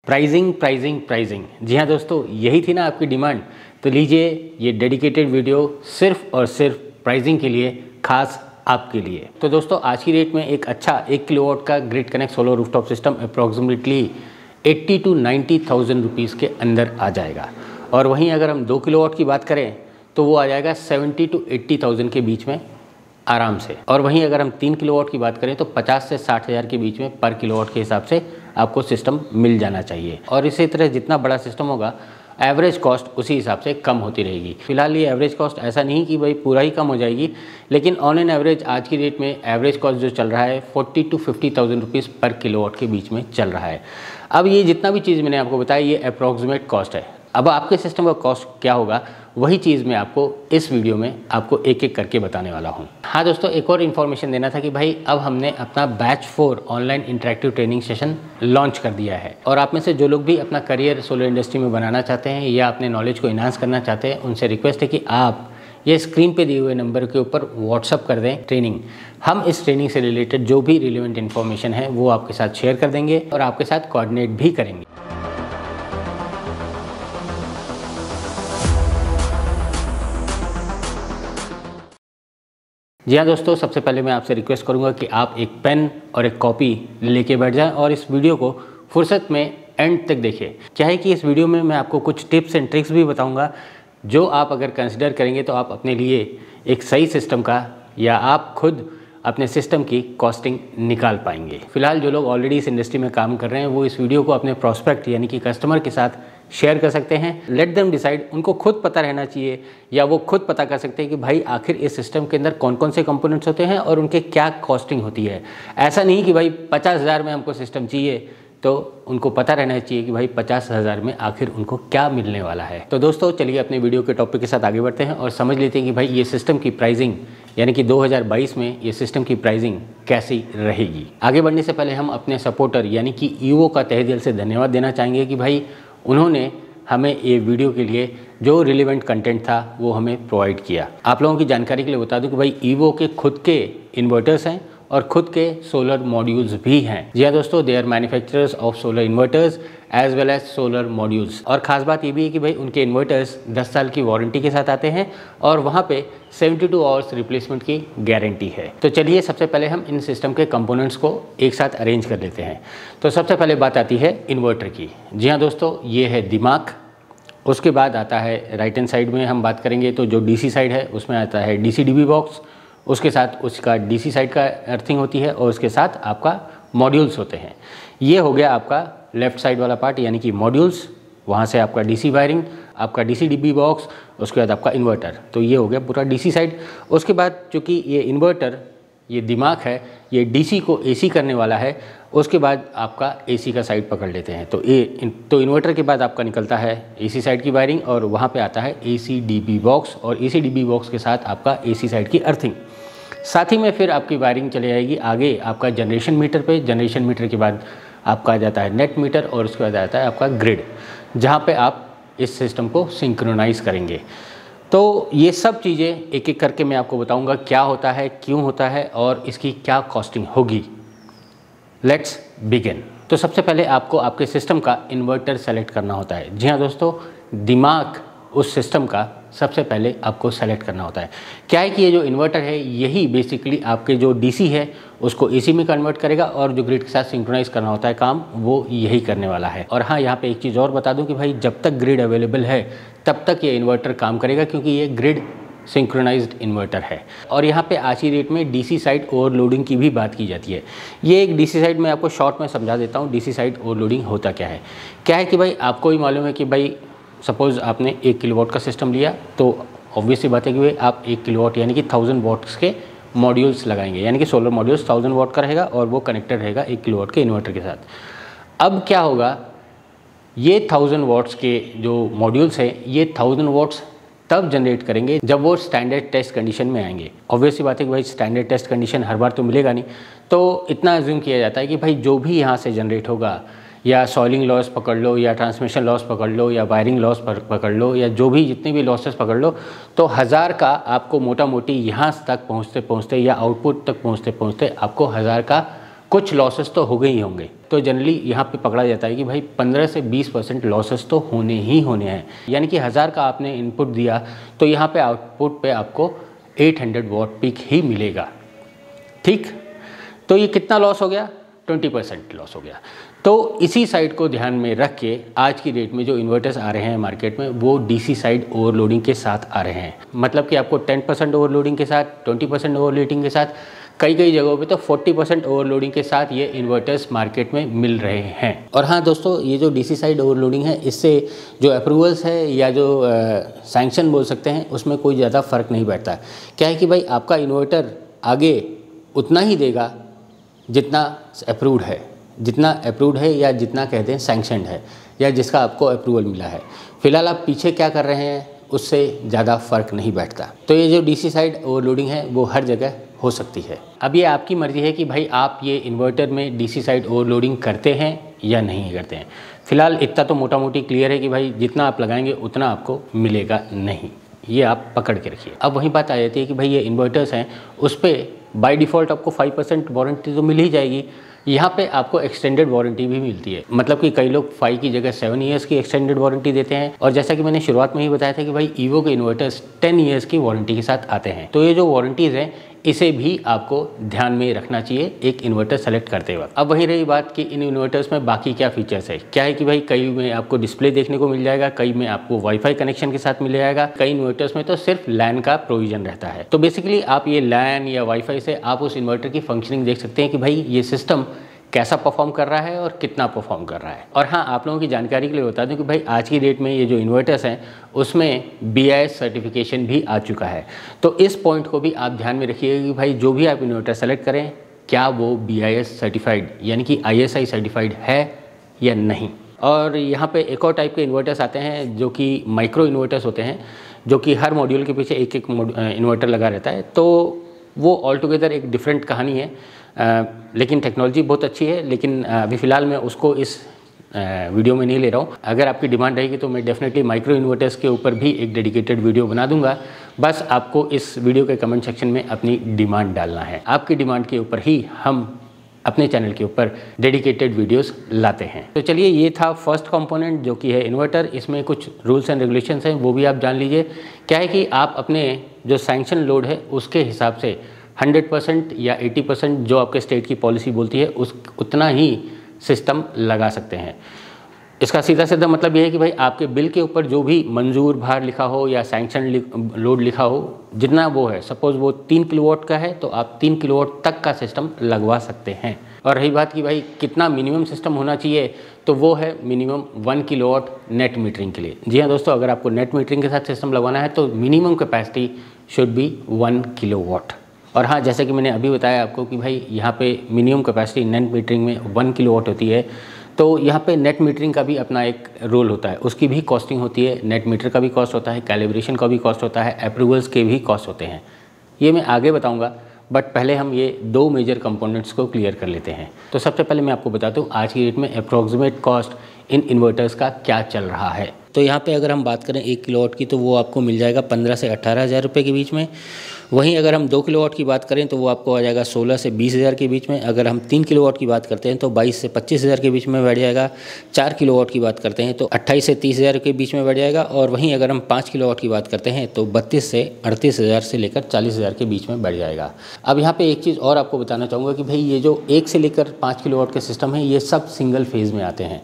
Pricing pricing pricing. जी हाँ दोस्तों, यही थी ना आपकी डिमांड। तो लीजिए ये डेडिकेटेड वीडियो सिर्फ और सिर्फ प्राइजिंग के लिए, खास आपके लिए। तो दोस्तों आज की डेट में एक अच्छा 1 किलोवाट का grid connect solar rooftop system approximately 80 to 90,000 rupees के अंदर आ जाएगा। और वहीं अगर हम 2 किलोवाट की बात करें तो वो आ जाएगा 70 to 80,000 के बीच में आराम से। और वहीं अगर हम 3 किलोवाट की बात करें तो 50 से 60 हज़ार के बीच में पर किलोवाट के हिसाब से आपको सिस्टम मिल जाना चाहिए। और इसी तरह जितना बड़ा सिस्टम होगा एवरेज कॉस्ट उसी हिसाब से कम होती रहेगी। फिलहाल ये एवरेज कॉस्ट ऐसा नहीं कि भाई पूरा ही कम हो जाएगी, लेकिन ऑन एन एवरेज आज की डेट में एवरेज कॉस्ट जो चल रहा है 40 to 50,000 रुपीज़ पर किलोवाट के बीच में चल रहा है। अब ये जितना भी चीज़ मैंने आपको बताया ये अप्रॉक्सीमेट कॉस्ट है। अब आपके सिस्टम का कॉस्ट क्या होगा वही चीज़ मैं आपको इस वीडियो में आपको एक एक करके बताने वाला हूँ। हाँ दोस्तों, एक और इन्फॉर्मेशन देना था कि भाई अब हमने अपना batch 4 online interactive training session launch कर दिया है। और आप में से जो लोग भी अपना करियर सोलर इंडस्ट्री में बनाना चाहते हैं या अपने नॉलेज को इन्हांस करना चाहते हैं, उनसे रिक्वेस्ट है कि आप ये स्क्रीन पे दिए हुए नंबर के ऊपर व्हाट्सअप कर दें ट्रेनिंग। हम इस ट्रेनिंग से रिलेटेड जो भी रिलेवेंट इन्फॉर्मेशन है वो आपके साथ शेयर कर देंगे और आपके साथ कोऑर्डिनेट भी करेंगे। जी हाँ दोस्तों, सबसे पहले मैं आपसे रिक्वेस्ट करूंगा कि आप एक पेन और एक कॉपी लेके बैठ जाएं और इस वीडियो को फुर्सत में एंड तक देखिए। क्या है कि इस वीडियो में मैं आपको कुछ टिप्स एंड ट्रिक्स भी बताऊंगा जो आप अगर कंसिडर करेंगे तो आप अपने लिए एक सही सिस्टम का या आप खुद अपने सिस्टम की कॉस्टिंग निकाल पाएंगे। फिलहाल जो लोग ऑलरेडी इस इंडस्ट्री में काम कर रहे हैं वो इस वीडियो को अपने प्रॉस्पेक्ट यानी कि कस्टमर के साथ शेयर कर सकते हैं। लेट देम डिसाइड, उनको खुद पता रहना चाहिए या वो खुद पता कर सकते हैं कि भाई आखिर इस सिस्टम के अंदर कौन कौन से कंपोनेंट्स होते हैं और उनके क्या कॉस्टिंग होती है। ऐसा नहीं कि भाई 50,000 में हमको सिस्टम चाहिए, तो उनको पता रहना चाहिए कि भाई 50,000 में आखिर उनको क्या मिलने वाला है। तो दोस्तों चलिए अपने वीडियो के टॉपिक के साथ आगे बढ़ते हैं और समझ लेते हैं कि भाई ये सिस्टम की प्राइसिंग यानी कि 2022 में ये सिस्टम की प्राइसिंग कैसी रहेगी। आगे बढ़ने से पहले हम अपने सपोर्टर यानी कि ईवो का तहे दिल से धन्यवाद देना चाहेंगे कि भाई उन्होंने हमें ये वीडियो के लिए जो रिलेवेंट कंटेंट था वो हमें प्रोवाइड किया। आप लोगों की जानकारी के लिए बता दूं कि भाई ईवो के खुद के इन्वर्टर्स हैं और खुद के सोलर मॉड्यूल्स भी हैं। जी हाँ दोस्तों, they are manufacturers of solar inverters as well as solar modules. और ख़ास बात ये भी है कि भाई उनके इन्वर्टर्स 10 साल की वारंटी के साथ आते हैं और वहाँ पे 72 आवर्स रिप्लेसमेंट की गारंटी है। तो चलिए सबसे पहले हम इन सिस्टम के कंपोनेंट्स को एक साथ अरेंज कर लेते हैं। तो सबसे पहले बात आती है इन्वर्टर की। जी हाँ दोस्तों, ये है दिमाग। उसके बाद आता है राइट हैंड साइड में हम बात करेंगे तो जो डीसी साइड है उसमें आता है डीसी डीबी बॉक्स। उसके साथ उसका डीसी साइड का अर्थिंग होती है और उसके साथ आपका मॉड्यूल्स होते हैं। ये हो गया आपका लेफ्ट साइड वाला पार्ट यानी कि मॉड्यूल्स, वहाँ से आपका डीसी वायरिंग, आपका डीसी डीबी बॉक्स, उसके बाद आपका इन्वर्टर। तो ये हो गया पूरा डीसी साइड। उसके बाद चूँकि ये इन्वर्टर ये दिमाग है, ये डीसी को एसी करने वाला है। उसके बाद आपका एसी का साइड पकड़ लेते हैं। तो इन्वर्टर के बाद आपका निकलता है एसी साइड की वायरिंग और वहाँ पे आता है एसी डीबी बॉक्स और एसी डीबी बॉक्स के साथ आपका एसी साइड की अर्थिंग। साथ ही में फिर आपकी वायरिंग चली जाएगी आगे आपका जनरेशन मीटर पे। जनरेशन मीटर के बाद आपका आ जाता है नेट मीटर और उसके बाद आता है आपका ग्रिड, जहाँ पे आप इस सिस्टम को सिंक्रोनाइज़ करेंगे। तो ये सब चीज़ें एक एक करके मैं आपको बताऊंगा क्या होता है, क्यों होता है और इसकी क्या कॉस्टिंग होगी। Let's begin. तो सबसे पहले आपको आपके सिस्टम का इन्वर्टर सेलेक्ट करना होता है। जी हाँ दोस्तों, दिमाग उस सिस्टम का सबसे पहले आपको सेलेक्ट करना होता है। क्या है कि ये जो इन्वर्टर है यही बेसिकली आपके जो डीसी है उसको एसी में कन्वर्ट करेगा और जो ग्रिड के साथ सिंक्रोनाइज़ करना होता है काम वो यही करने वाला है। और हाँ, यहाँ पे एक चीज़ और बता दूं कि भाई जब तक ग्रिड अवेलेबल है तब तक ये इन्वर्टर काम करेगा, क्योंकि ये ग्रिड सिंक्रोनाइज्ड इन्वर्टर है। और यहाँ पे आज की डेट में डीसी साइड ओवरलोडिंग की भी बात की जाती है। ये एक डीसी साइड में आपको शॉर्ट में समझा देता हूँ डीसी साइड ओवरलोडिंग होता क्या है। क्या है कि भाई आपको ही मालूम है कि भाई सपोज़ आपने 1 किलोवाट का सिस्टम लिया तो ऑब्वियस सी बात है कि भाई आप 1 किलोवाट यानी कि 1000 वाट्स के मॉड्यूल्स लगाएंगे, यानी कि सोलर मॉड्यूल्स 1000 वाट का रहेगा और वो कनेक्टेड रहेगा 1 किलोवाट के इन्वर्टर के साथ। अब क्या होगा, ये 1000 वाट्स के जो मॉड्यूल्स हैं ये 1000 वाट्स तब जनरेट करेंगे जब वो स्टैंडर्ड टेस्ट कंडीशन में आएंगे। ऑब्वियस सी बात है कि भाई स्टैंडर्ड टेस्ट कंडीशन हर बार तो मिलेगा नहीं, तो इतना अज्यूम किया जाता है कि भाई जो भी यहाँ से जनरेट होगा, या सॉइलिंग लॉस पकड़ लो या ट्रांसमिशन लॉस पकड़ लो या वायरिंग लॉस पकड़ लो या जो भी जितने भी लॉसेस पकड़ लो, तो 1000 का आपको मोटा मोटी यहाँ तक पहुँचते पहुँचते या आउटपुट तक पहुँचते पहुँचते आपको 1000 का कुछ लॉसेस तो हो गए ही होंगे। तो जनरली यहाँ पे पकड़ा जाता है कि भाई 15 से 20% लॉसेस तो होने ही होने हैं। यानी कि 1000 का आपने इनपुट दिया तो यहाँ पे आउटपुट पे आपको 800 वॉट पीक ही मिलेगा। ठीक, तो ये कितना लॉस हो गया? 20% लॉस हो गया। तो इसी साइड को ध्यान में रख के आज की डेट में जो इन्वर्टर्स आ रहे हैं मार्केट में वो डीसी साइड ओवरलोडिंग के साथ आ रहे हैं। मतलब कि आपको 10% ओवरलोडिंग के साथ, 20% ओवरलोडिंग के साथ, कई जगहों पे तो 40% ओवरलोडिंग के साथ ये इन्वर्टर्स मार्केट में मिल रहे हैं। और हाँ दोस्तों, ये जो डीसी साइड ओवरलोडिंग है इससे जो अप्रूवल्स है या जो सैंक्शन बोल सकते हैं उसमें कोई ज़्यादा फ़र्क नहीं बैठता। क्या है कि भाई आपका इन्वर्टर आगे उतना ही देगा जितना अप्रूव्ड है या जितना कहते हैं सैंक्शनड है या जिसका आपको अप्रूवल मिला है। फिलहाल आप पीछे क्या कर रहे हैं उससे ज़्यादा फ़र्क नहीं बैठता। तो ये जो डीसी साइड ओवरलोडिंग है वो हर जगह हो सकती है। अब ये आपकी मर्ज़ी है कि भाई आप ये इन्वर्टर में डीसी साइड ओवरलोडिंग करते हैं या नहीं करते हैं। फिलहाल इतना तो मोटा मोटी क्लियर है कि भाई जितना आप लगाएंगे उतना आपको मिलेगा नहीं, ये आप पकड़ के रखिए। अब वही बात आ जाती है कि भाई ये इन्वर्टर्स हैं उस पर बाय डिफ़ॉल्ट आपको 5% वारंटी तो मिल ही जाएगी। यहाँ पे आपको एक्सटेंडेड वारंटी भी मिलती है। मतलब कि कई लोग 5 की जगह 7 ईयर्स की एक्सटेंडेड वारंटी देते हैं। और जैसा कि मैंने शुरुआत में ही बताया था कि भाई ईवो के इन्वर्टर्स 10 ईयर्स की वारंटी के साथ आते हैं। तो ये जो वारंटीज़ हैं इसे भी आपको ध्यान में रखना चाहिए एक इन्वर्टर सेलेक्ट करते वक्त। अब वहीं रही बात कि इन इन्वर्टर्स में बाकी क्या फीचर्स है। क्या है कि भाई कई में आपको डिस्प्ले देखने को मिल जाएगा, कई में आपको वाईफाई कनेक्शन के साथ मिल जाएगा, कई इन्वर्टर्स में तो सिर्फ लैन का प्रोविजन रहता है। तो बेसिकली आप ये लैन या वाईफाई से आप उस इन्वर्टर की फंक्शनिंग देख सकते हैं कि भाई ये सिस्टम कैसा परफॉर्म कर रहा है और कितना परफॉर्म कर रहा है। और हाँ, आप लोगों की जानकारी के लिए बता दूं कि भाई आज की डेट में ये जो इन्वर्टर्स हैं उसमें BIS सर्टिफिकेशन भी आ चुका है। तो इस पॉइंट को भी आप ध्यान में रखिएगा कि भाई जो भी आप इन्वर्टर सेलेक्ट करें क्या वो BIS सर्टिफाइड यानी कि ISI सर्टिफाइड है या नहीं। और यहाँ पे एक और टाइप के इन्वर्टर्स आते हैं जो कि माइक्रो इन्वर्टर्स होते हैं, जो कि हर मॉड्यूल के पीछे एक इन्वर्टर लगा रहता है। तो वो ऑल टुगेदर एक डिफरेंट कहानी है। लेकिन टेक्नोलॉजी बहुत अच्छी है। लेकिन अभी फ़िलहाल मैं उसको इस वीडियो में नहीं ले रहा हूँ। अगर आपकी डिमांड रहेगी तो मैं डेफिनेटली माइक्रो इन्वर्टर्स के ऊपर भी एक डेडिकेटेड वीडियो बना दूंगा। बस आपको इस वीडियो के कमेंट सेक्शन में अपनी डिमांड डालना है। आपकी डिमांड के ऊपर ही हम अपने चैनल के ऊपर डेडिकेटेड वीडियोस लाते हैं। तो चलिए, ये था फर्स्ट कंपोनेंट जो कि है इन्वर्टर। इसमें कुछ रूल्स एंड रेगुलेशंस हैं वो भी आप जान लीजिए। क्या है कि आप अपने जो सैंक्शन लोड है उसके हिसाब से 100% या 80% जो आपके स्टेट की पॉलिसी बोलती है उतना ही सिस्टम लगा सकते हैं। इसका सीधा सीधा मतलब ये है कि भाई आपके बिल के ऊपर जो भी मंजूर भार लिखा हो या सैंक्शन लोड लिखा हो, जितना वो है, सपोज वो 3 किलोवाट का है तो आप 3 किलोवाट तक का सिस्टम लगवा सकते हैं। और रही बात कि भाई कितना मिनिमम सिस्टम होना चाहिए, तो वो है मिनिमम 1 किलोवाट नेट मीटरिंग के लिए। जी हाँ दोस्तों, अगर आपको नेट मीटरिंग के साथ सिस्टम लगवाना है तो minimum capacity should be 1 kilowatt. और हाँ, जैसे कि मैंने अभी बताया आपको कि भाई यहाँ पे मिनिमम कैपेसिटी नेट मीटरिंग में 1 किलोवाट होती है। तो यहाँ पे नेट मीटरिंग का भी अपना एक रोल होता है, उसकी भी कॉस्टिंग होती है। नेट मीटर का भी कॉस्ट होता है, कैलिब्रेशन का भी कॉस्ट होता है, अप्रूवल्स के भी कॉस्ट होते हैं। ये मैं आगे बताऊँगा, बट पहले हम ये 2 मेजर कंपोनेंट्स को क्लियर कर लेते हैं। तो सबसे पहले मैं आपको बताता हूँ आज की डेट में अप्रॉक्सीमेट कॉस्ट इन इन्वर्टर्स का क्या चल रहा है। तो यहाँ पे अगर हम बात करें 1 किलोवाट की तो वो आपको मिल जाएगा 15 से 18 हज़ार रुपये के बीच में। वहीं अगर हम 2 किलोवाट की बात करें तो वो आपको आ जाएगा 16 से 20 हज़ार के बीच में। अगर हम 3 किलोवाट की बात करते हैं तो 22 से 25 हज़ार के बीच में बैठ जाएगा। 4 किलोवाट की बात करते हैं तो 28 से 30 हज़ार के बीच में बैठ जाएगा। और वहीं अगर हम 5 किलोवाट की बात करते हैं तो 32 से 38 हज़ार से लेकर 40 हज़ार के बीच में बैठ जाएगा। अब यहाँ पे एक चीज़ और आपको बताना चाहूँगा कि भाई ये जो 1 से लेकर 5 किलोवाट के सिस्टम है ये सब सिंगल फेज़ में आते हैं।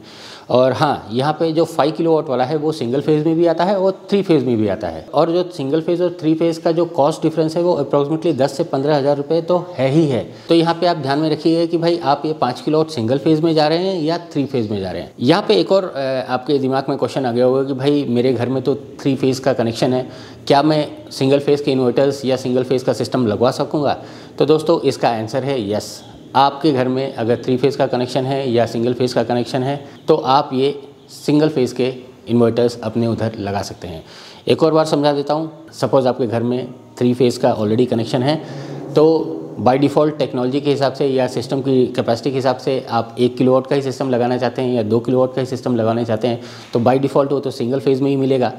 और हाँ, यहाँ पे जो 5 किलोवाट वाला है वो सिंगल फेज़ में भी आता है और 3 फेज़ में भी आता है। और जो सिंगल फेज़ और 3 फेज़ का जो कॉस्ट डिफरेंस है वो अप्रॉक्सीमेटली 10 से 15 हज़ार रुपये तो है ही है। तो यहाँ पे आप ध्यान में रखिएगा कि भाई आप ये 5 किलोवाट सिंगल फेज़ में जा रहे हैं या 3 फेज़ में जा रहे हैं। यहाँ पे एक और आपके दिमाग में क्वेश्चन आ गया होगा कि भाई मेरे घर में तो 3 फेज़ का कनेक्शन है, क्या मैं सिंगल फेज़ के इन्वर्टर्स या सिंगल फेज़ का सिस्टम लगवा सकूँगा? तो दोस्तों इसका आंसर है यस। आपके घर में अगर 3 फेज़ का कनेक्शन है या सिंगल फेज़ का कनेक्शन है तो आप ये सिंगल फेज़ के इन्वर्टर्स अपने उधर लगा सकते हैं। एक और बार समझा देता हूँ। सपोज़ आपके घर में 3 फेज़ का ऑलरेडी कनेक्शन है तो बाय डिफ़ॉल्ट टेक्नोलॉजी के हिसाब से या सिस्टम की कैपेसिटी के हिसाब से आप 1 किलोवाट का ही सिस्टम लगाना चाहते हैं या 2 किलोवाट का ही सिस्टम लगाना चाहते हैं तो बाय डिफ़ॉल्ट वो तो सिंगल फेज़ में ही मिलेगा।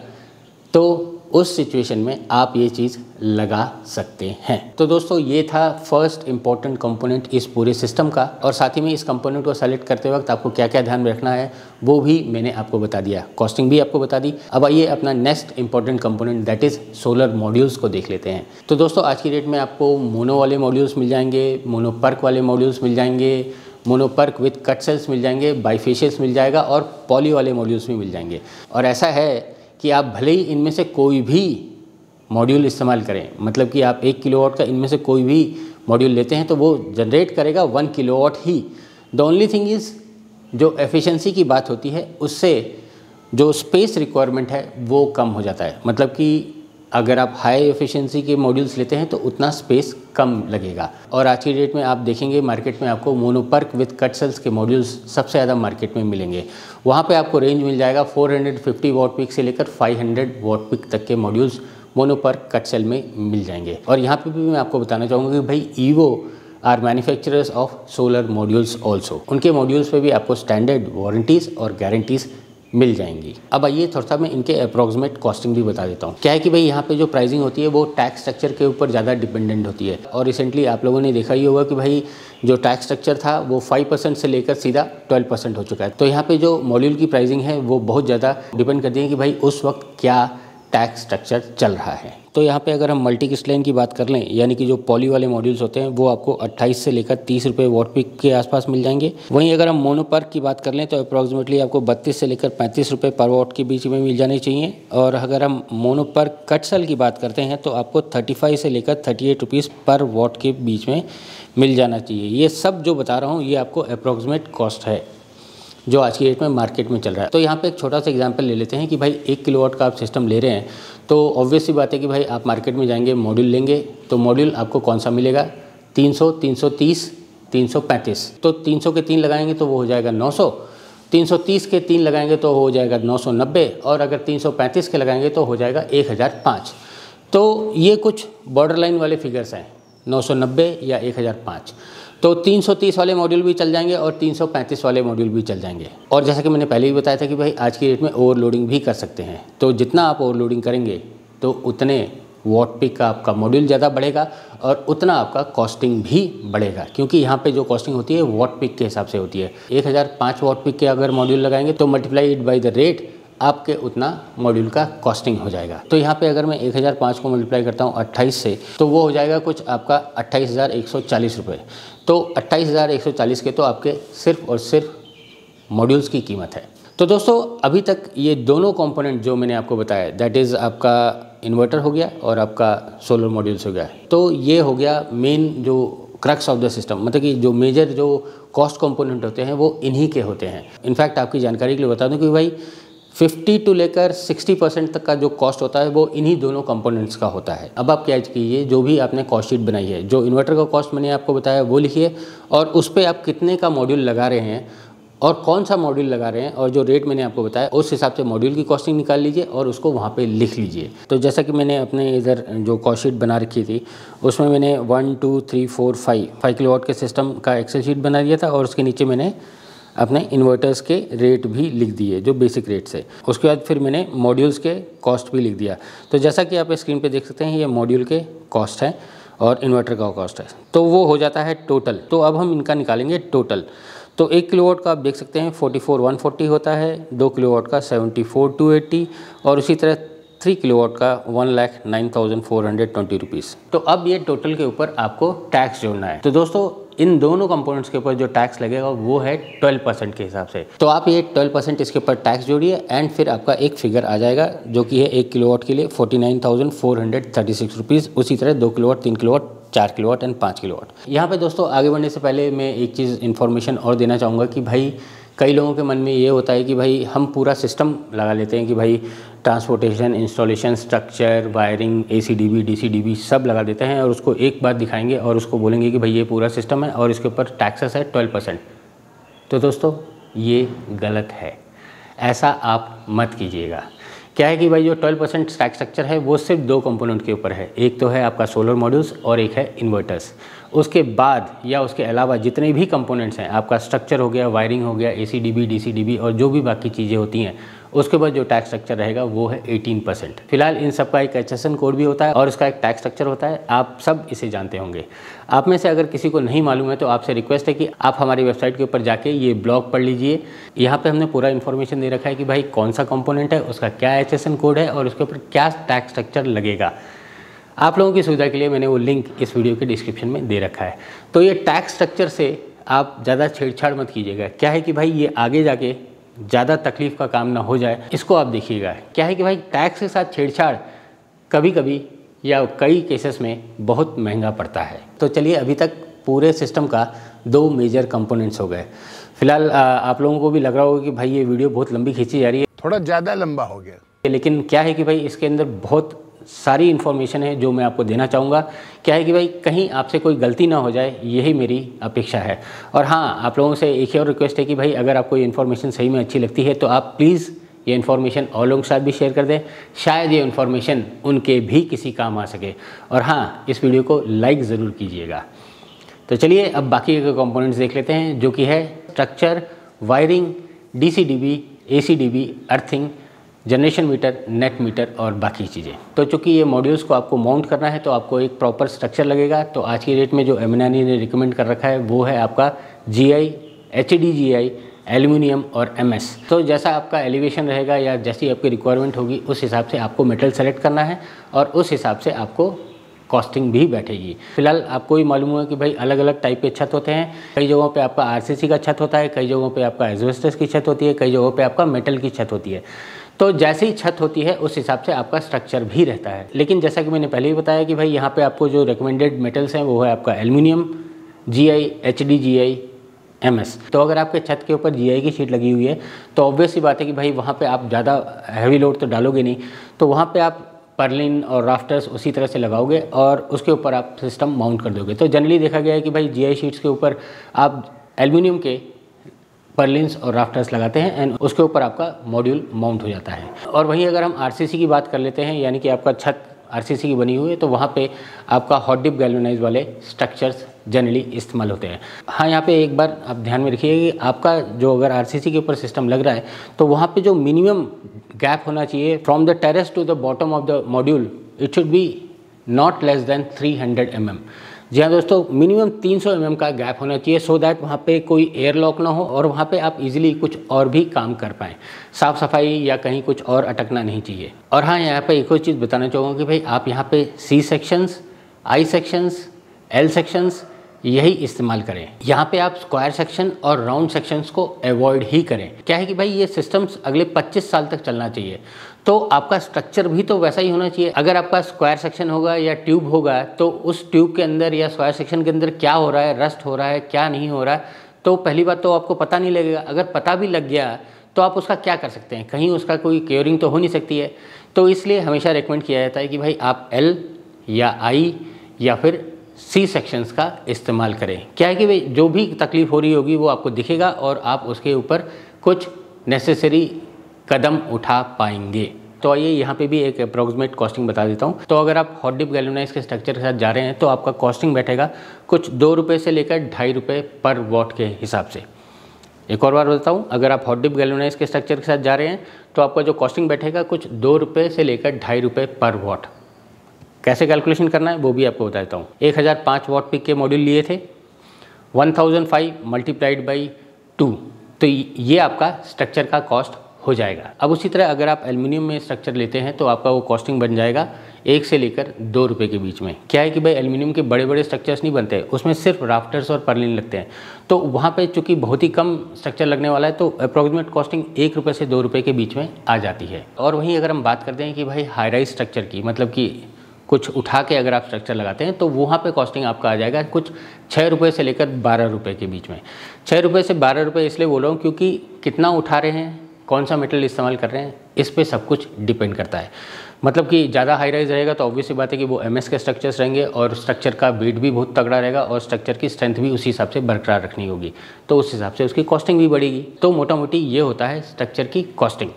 तो उस सिचुएशन में आप ये चीज़ लगा सकते हैं। तो दोस्तों ये था फर्स्ट इंपॉर्टेंट कंपोनेंट इस पूरे सिस्टम का, और साथ ही में इस कंपोनेंट को सेलेक्ट करते वक्त आपको क्या क्या ध्यान में रखना है वो भी मैंने आपको बता दिया, कॉस्टिंग भी आपको बता दी। अब आइए अपना next important component that is solar modules को देख लेते हैं। तो दोस्तों आज की डेट में आपको मोनो वाले मॉड्यूल्स मिल जाएंगे, मोनो पर्क वाले मॉड्यूल्स मिल जाएंगे, मोनोपर्क विद कट सेल्स मिल जाएंगे, बाईफेशियल्स मिल जाएगा और पॉली वाले मॉड्यूल्स भी मिल जाएंगे। और ऐसा है कि आप भले ही इनमें से कोई भी मॉड्यूल इस्तेमाल करें, मतलब कि आप 1 किलोवाट का इनमें से कोई भी मॉड्यूल लेते हैं तो वो जनरेट करेगा 1 kilowatt he. The only thing is जो एफिशिएंसी की बात होती है उससे जो स्पेस रिक्वायरमेंट है वो कम हो जाता है। मतलब कि अगर आप हाई एफिशिएंसी के मॉड्यूल्स लेते हैं तो उतना स्पेस कम लगेगा। और आज की डेट में आप देखेंगे मार्केट में आपको मोनोपर्क विद कट सेल्स के मॉड्यूल्स सबसे ज़्यादा मार्केट में मिलेंगे। वहाँ पे आपको रेंज मिल जाएगा 450 वॉट पीक से लेकर 500 वॉट पीक तक के मॉड्यूल्स मोनोपर्क कट सेल में मिल जाएंगे। और यहाँ पे भी मैं आपको बताना चाहूँगा कि भाई Evo are manufacturers of solar modules also. उनके मॉड्यूल्स पे भी आपको स्टैंडर्ड वारंटीज़ और गारंटीज़ मिल जाएंगी। अब आइए थोड़ा सा मैं इनके अप्रॉक्सीमेट कॉस्टिंग भी बता देता हूँ। क्या है कि भाई यहाँ पे जो प्राइसिंग होती है वो टैक्स स्ट्रक्चर के ऊपर ज़्यादा डिपेंडेंट होती है। और रिसेंटली आप लोगों ने देखा ही होगा कि भाई जो टैक्स स्ट्रक्चर था वो 5% से लेकर सीधा 12% हो चुका है। तो यहाँ पे जो मॉड्यूल की प्राइसिंग है वो बहुत ज़्यादा डिपेंड करती है कि भाई उस वक्त क्या टैक्स स्ट्रक्चर चल रहा है। तो यहाँ पे अगर हम मल्टी क्रिस्टलाइन की बात कर लें, यानी कि जो पॉली वाले मॉड्यूल्स होते हैं वो आपको 28 से लेकर 30 रुपये वॉट पीक के आसपास मिल जाएंगे। वहीं अगर हम मोनोपर्क की बात कर लें तो अप्रॉक्सीमेटली आपको 32 से लेकर 35 रुपये पर वॉट के बीच में मिल जाने चाहिए। और अगर हम मोनोपर्क कट सेल की बात करते हैं तो आपको 35 से लेकर 38 रुपीज़ पर वॉट के बीच में मिल जाना चाहिए। ये सब जो बता रहा हूँ ये आपको अप्रॉक्सीमेट कॉस्ट है जो आज की डेट में मार्केट में चल रहा है। तो यहाँ पे एक छोटा सा एग्जांपल ले लेते हैं कि भाई 1 किलोवाट का आप सिस्टम ले रहे हैं तो ऑब्वियस सी बात है कि भाई आप मार्केट में जाएंगे, मॉड्यूल लेंगे तो मॉड्यूल आपको कौन सा मिलेगा, 300, 330, 335। तो 300 के 3 लगाएंगे तो वो हो जाएगा 900, 330 के 3 लगाएंगे तो हो जाएगा 990, और अगर 335 के लगाएंगे तो हो जाएगा 1005। तो ये कुछ बॉर्डर लाइन वाले फिगर्स हैं, 990 या 1005। तो 330 वाले मॉड्यूल भी चल जाएंगे और 335 वाले मॉड्यूल भी चल जाएंगे। और जैसा कि मैंने पहले ही बताया था कि भाई आज की डेट में ओवरलोडिंग भी कर सकते हैं। तो जितना आप ओवरलोडिंग करेंगे तो उतने वॉट पीक का आपका मॉड्यूल ज़्यादा बढ़ेगा और उतना आपका कॉस्टिंग भी बढ़ेगा, क्योंकि यहाँ पे जो कॉस्टिंग होती है वॉट पीक के हिसाब से होती है। 1005 वॉट पीक के अगर मॉड्यूल लगाएंगे तो multiply it by the rate आपके उतना मॉड्यूल का कॉस्टिंग हो जाएगा। तो यहाँ पे अगर मैं 1005 को मल्टीप्लाई करता हूँ 28 से तो वो हो जाएगा कुछ आपका 28,140 रुपये। तो 28,140 के तो आपके सिर्फ और सिर्फ मॉड्यूल्स की कीमत है। तो दोस्तों अभी तक ये दोनों कंपोनेंट जो मैंने आपको बताया दैट इज़ आपका इन्वर्टर हो गया और आपका सोलर मॉड्यूल्स हो गया। तो ये हो गया मेन जो क्रक्स ऑफ द सिस्टम, मतलब कि जो मेजर जो कॉस्ट कंपोनेंट होते हैं वो इन्हीं के होते हैं। इनफैक्ट आपकी जानकारी के लिए बता दूं कि भाई 50 to लेकर 60% तक का जो कॉस्ट होता है वो इन्हीं दोनों कंपोनेंट्स का होता है। अब आप क्या कीजिए, जो भी आपने कॉस्ट शीट बनाई है, जो इन्वर्टर का कॉस्ट मैंने आपको बताया वो लिखिए और उस पर आप कितने का मॉड्यूल लगा रहे हैं और कौन सा मॉड्यूल लगा रहे हैं और जो रेट मैंने आपको बताया उस हिसाब से मॉड्यूल की कॉस्टिंग निकाल लीजिए और उसको वहाँ पे लिख लीजिए। तो जैसा कि मैंने अपने इधर जो कॉस्ट शीट बना रखी थी उसमें मैंने 1 2 3 4 5 किलोवाट के सिस्टम का एक्सेल शीट बना दिया था और उसके नीचे मैंने अपने इन्वर्टर्स के रेट भी लिख दिए जो बेसिक रेट्स है। उसके बाद फिर मैंने मॉड्यूल्स के कॉस्ट भी लिख दिया। तो जैसा कि आप स्क्रीन पे देख सकते हैं ये मॉड्यूल के कॉस्ट है और इन्वर्टर का कॉस्ट है, तो वो हो जाता है टोटल। तो अब हम इनका निकालेंगे टोटल। तो 1 किलोवाट का आप देख सकते हैं 44,140 होता है, 2 किलोवाट का 74,280 और उसी तरह 3 किलोवाट का 1,09,420 रुपीज़। तो अब ये टोटल के ऊपर आपको टैक्स जोड़ना है। तो दोस्तों इन दोनों कंपोनेंट्स के ऊपर जो टैक्स लगेगा वो है 12% के हिसाब से। तो आप ये 12% इसके ऊपर टैक्स जोड़िए एंड फिर आपका एक फिगर आ जाएगा जो कि है 1 किलोवाट के लिए 49,436 रुपीज़। उसी तरह 2 kilowatt, 3 kilowatt, 4 kilowatt and 5 kilowatt. यहाँ पे दोस्तों आगे बढ़ने से पहले मैं एक चीज़ इन्फॉर्मेशन और देना चाहूँगा कि भाई कई लोगों के मन में ये होता है कि भाई हम पूरा सिस्टम लगा लेते हैं कि भाई transportation, installation, structure, wiring, ACDB, DCDB सब लगा देते हैं और उसको एक बार दिखाएंगे और उसको बोलेंगे कि भाई ये पूरा सिस्टम है और इसके ऊपर टैक्सेस है 12%। तो दोस्तों ये गलत है, ऐसा आप मत कीजिएगा। क्या है कि भाई जो 12% टैक्स स्ट्रक्चर है वो सिर्फ 2 कंपोनेंट के ऊपर है, एक तो है आपका सोलर मॉड्यूल्स और एक है इन्वर्टर्स। उसके बाद या उसके अलावा जितने भी कंपोनेंट्स हैं, आपका स्ट्रक्चर हो गया, वायरिंग हो गया, ACDB, DCDB और जो भी बाकी चीज़ें होती हैं उसके बाद जो टैक्स स्ट्रक्चर रहेगा वो है 18%। फिलहाल इन सब का एक HSN कोड भी होता है और उसका एक टैक्स स्ट्रक्चर होता है, आप सब इसे जानते होंगे। आप में से अगर किसी को नहीं मालूम है तो आपसे रिक्वेस्ट है कि आप हमारी वेबसाइट के ऊपर जाके ये ब्लॉग पढ़ लीजिए। यहाँ पे हमने पूरा इन्फॉर्मेशन दे रखा है कि भाई कौन सा कंपोनेंट है, उसका क्या HSN कोड है और उसके ऊपर क्या टैक्स स्ट्रक्चर लगेगा। आप लोगों की सुविधा के लिए मैंने वो लिंक इस वीडियो के डिस्क्रिप्शन में दे रखा है। तो ये टैक्स स्ट्रक्चर से आप ज़्यादा छेड़छाड़ मत कीजिएगा। क्या है कि भाई ये आगे जाके ज़्यादा तकलीफ़ का काम ना हो जाए, इसको आप देखिएगा। क्या है कि भाई टैक्स के साथ छेड़छाड़ कभी कभी या कई केसेस में बहुत महंगा पड़ता है। तो चलिए, अभी तक पूरे सिस्टम का 2 मेजर कंपोनेंट्स हो गए। फिलहाल आप लोगों को भी लग रहा होगा कि भाई ये वीडियो बहुत लंबी खींची जा रही है, थोड़ा ज़्यादा लंबा हो गया। लेकिन क्या है कि भाई इसके अंदर बहुत सारी इन्फॉर्मेशन है जो मैं आपको देना चाहूँगा। क्या है कि भाई कहीं आपसे कोई गलती ना हो जाए, यही मेरी अपेक्षा है। और हाँ, आप लोगों से एक ही और रिक्वेस्ट है कि भाई अगर आपको ये इन्फॉर्मेशन सही में अच्छी लगती है तो आप प्लीज़ ये इन्फॉर्मेशन और लोगों के साथ भी शेयर कर दें, शायद ये इन्फॉर्मेशन उनके भी किसी काम आ सके। और हाँ, इस वीडियो को लाइक ज़रूर कीजिएगा। तो चलिए अब बाकी के कंपोनेंट्स देख लेते हैं, जो कि है structure, wiring, DCDB, ACDB, earthing, generation meter, net meter और बाकी चीज़ें। तो चूँकि ये मॉड्यूल्स को आपको माउंट करना है तो आपको एक प्रॉपर स्ट्रक्चर लगेगा। तो आज की डेट में जो एमएनआई ने रिकमेंड कर रखा है वो है आपका GI, HDGI, एल्यूमिनियम और MS। तो जैसा आपका एलिवेशन रहेगा या जैसी आपकी रिक्वायरमेंट होगी उस हिसाब से आपको मेटल सेलेक्ट करना है और उस हिसाब से आपको कॉस्टिंग भी बैठेगी। फिलहाल आपको ही मालूम होगा कि भाई अलग अलग टाइप के छत होते हैं। कई जगहों पे आपका RCC का छत होता है, कई जगहों पे आपका एस्बेस्टस की छत होती है, कई जगहों पे आपका मेटल की छत होती है। तो जैसे ही छत होती है उस हिसाब से आपका स्ट्रक्चर भी रहता है। लेकिन जैसा कि मैंने पहले ही बताया कि भाई यहाँ पे आपको जो रिकमेंडेड मेटल्स हैं वो है आपका एल्यूमिनियम, GI, HDGI, MS। तो अगर आपके छत के ऊपर GI की शीट लगी हुई है तो ऑब्वियस सी बात है कि भाई वहाँ पे आप ज़्यादा हैवी लोड तो डालोगे नहीं, तो वहाँ पे आप पर्लिन और राफ्टर्स उसी तरह से लगाओगे और उसके ऊपर आप सिस्टम माउंट कर दोगे। तो जनरली देखा गया है कि भाई GI शीट्स के ऊपर आप एल्यूमिनियम के पर्लिन्स और राफ्टर्स लगाते हैं एंड उसके ऊपर आपका मॉड्यूल माउंट हो जाता है। और वहीं अगर हम RCC की बात कर लेते हैं, यानी कि आपका छत RCC की बनी हुई है, तो वहाँ पे आपका हॉट डिप गैल्वेनाइज वाले स्ट्रक्चर्स जनरली इस्तेमाल होते हैं। हाँ, यहाँ पे एक बार आप ध्यान में रखिए कि आपका जो अगर RCC के ऊपर सिस्टम लग रहा है तो वहाँ पे जो मिनिमम गैप होना चाहिए from the terrace to the bottom of the module, it should be not less than 300 mm। जी हाँ दोस्तों, मिनिमम 300 mm का गैप होना चाहिए, सो दैट वहाँ पे कोई एयर लॉक ना हो और वहाँ पे आप इजीली कुछ और भी काम कर पाएँ। साफ़ सफाई या कहीं कुछ और अटकना नहीं चाहिए। और हाँ, यहाँ पे एक और चीज़ बताना चाहूँगा कि भाई आप यहाँ पे C sections, I sections, L sections यही इस्तेमाल करें। यहाँ पे आप स्क्वायर सेक्शन और राउंड सेक्शंस को अवॉइड ही करें। क्या है कि भाई ये सिस्टम्स अगले 25 साल तक चलना चाहिए, तो आपका स्ट्रक्चर भी तो वैसा ही होना चाहिए। अगर आपका स्क्वायर सेक्शन होगा या ट्यूब होगा तो उस ट्यूब के अंदर या स्क्वायर सेक्शन के अंदर क्या हो रहा है, रस्ट हो रहा है, क्या नहीं हो रहा है, तो पहली बात तो आपको पता नहीं लगेगा। अगर पता भी लग गया तो आप उसका क्या कर सकते हैं, कहीं उसका कोई क्योरिंग तो हो नहीं सकती है। तो इसलिए हमेशा रिकमेंड किया जाता है कि भाई आप L या I या फिर C सेक्शंस का इस्तेमाल करें। क्या है कि भाई जो भी तकलीफ़ हो रही होगी वो आपको दिखेगा और आप उसके ऊपर कुछ नेसेसरी कदम उठा पाएंगे। तो आइए यहाँ पे भी एक अप्रॉक्सीमेट कॉस्टिंग बता देता हूँ। तो अगर आप हॉट डिप गैल्वेनाइज के स्ट्रक्चर के साथ जा रहे हैं तो आपका कॉस्टिंग बैठेगा कुछ 2 रुपये से लेकर 2.5 रुपये पर वॉट के हिसाब से। एक और बार बताऊँ, अगर आप हॉट डिप गैल्वेनाइज के स्ट्रक्चर के साथ जा रहे हैं तो आपका जो कॉस्टिंग बैठेगा कुछ 2 रुपये से लेकर 2.5 रुपये पर वॉट। कैसे कैलकुलेशन करना है वो भी आपको बता देता हूँ। 1005 वॉट पीक के मॉड्यूल लिए थे, 1005 मल्टीप्लाइड बाई 2, तो ये आपका स्ट्रक्चर का कॉस्ट हो जाएगा। अब उसी तरह अगर आप एल्युमिनियम में स्ट्रक्चर लेते हैं तो आपका वो कॉस्टिंग बन जाएगा 1 से लेकर 2 रुपये के बीच में। क्या है कि भाई एल्युमिनियम के बड़े बड़े स्ट्रक्चर्स नहीं बनते, उसमें सिर्फ राफ्टर्स और पर्लिन लगते हैं, तो वहाँ पे चूँकि बहुत ही कम स्ट्रक्चर लगने वाला है तो अप्रॉक्सीमेट कॉस्टिंग 1 रुपये से 2 रुपये के बीच में आ जाती है। और वहीं अगर हम बात करते हैं कि भाई हाई राइज स्ट्रक्चर की, मतलब कि कुछ उठा के अगर आप स्ट्रक्चर लगाते हैं तो वहाँ पे कॉस्टिंग आपका आ जाएगा कुछ 6 रुपये से लेकर 12 रुपये के बीच में। 6 रुपये से 12 रुपये इसलिए बोल रहा हूँ क्योंकि कितना उठा रहे हैं, कौन सा मेटल इस्तेमाल कर रहे हैं, इस पे सब कुछ डिपेंड करता है। मतलब कि ज़्यादा हाई राइज रहेगा तो ऑब्वियस सी बात है कि वो MS के स्ट्रक्चर्स रहेंगे और स्ट्रक्चर का वेट भी बहुत तगड़ा रहेगा और स्ट्रक्चर की स्ट्रेंथ भी उसी हिसाब से बरकरार रखनी होगी, तो उस हिसाब से उसकी कॉस्टिंग भी बढ़ेगी। तो मोटा मोटी ये होता है स्ट्रक्चर की कॉस्टिंग।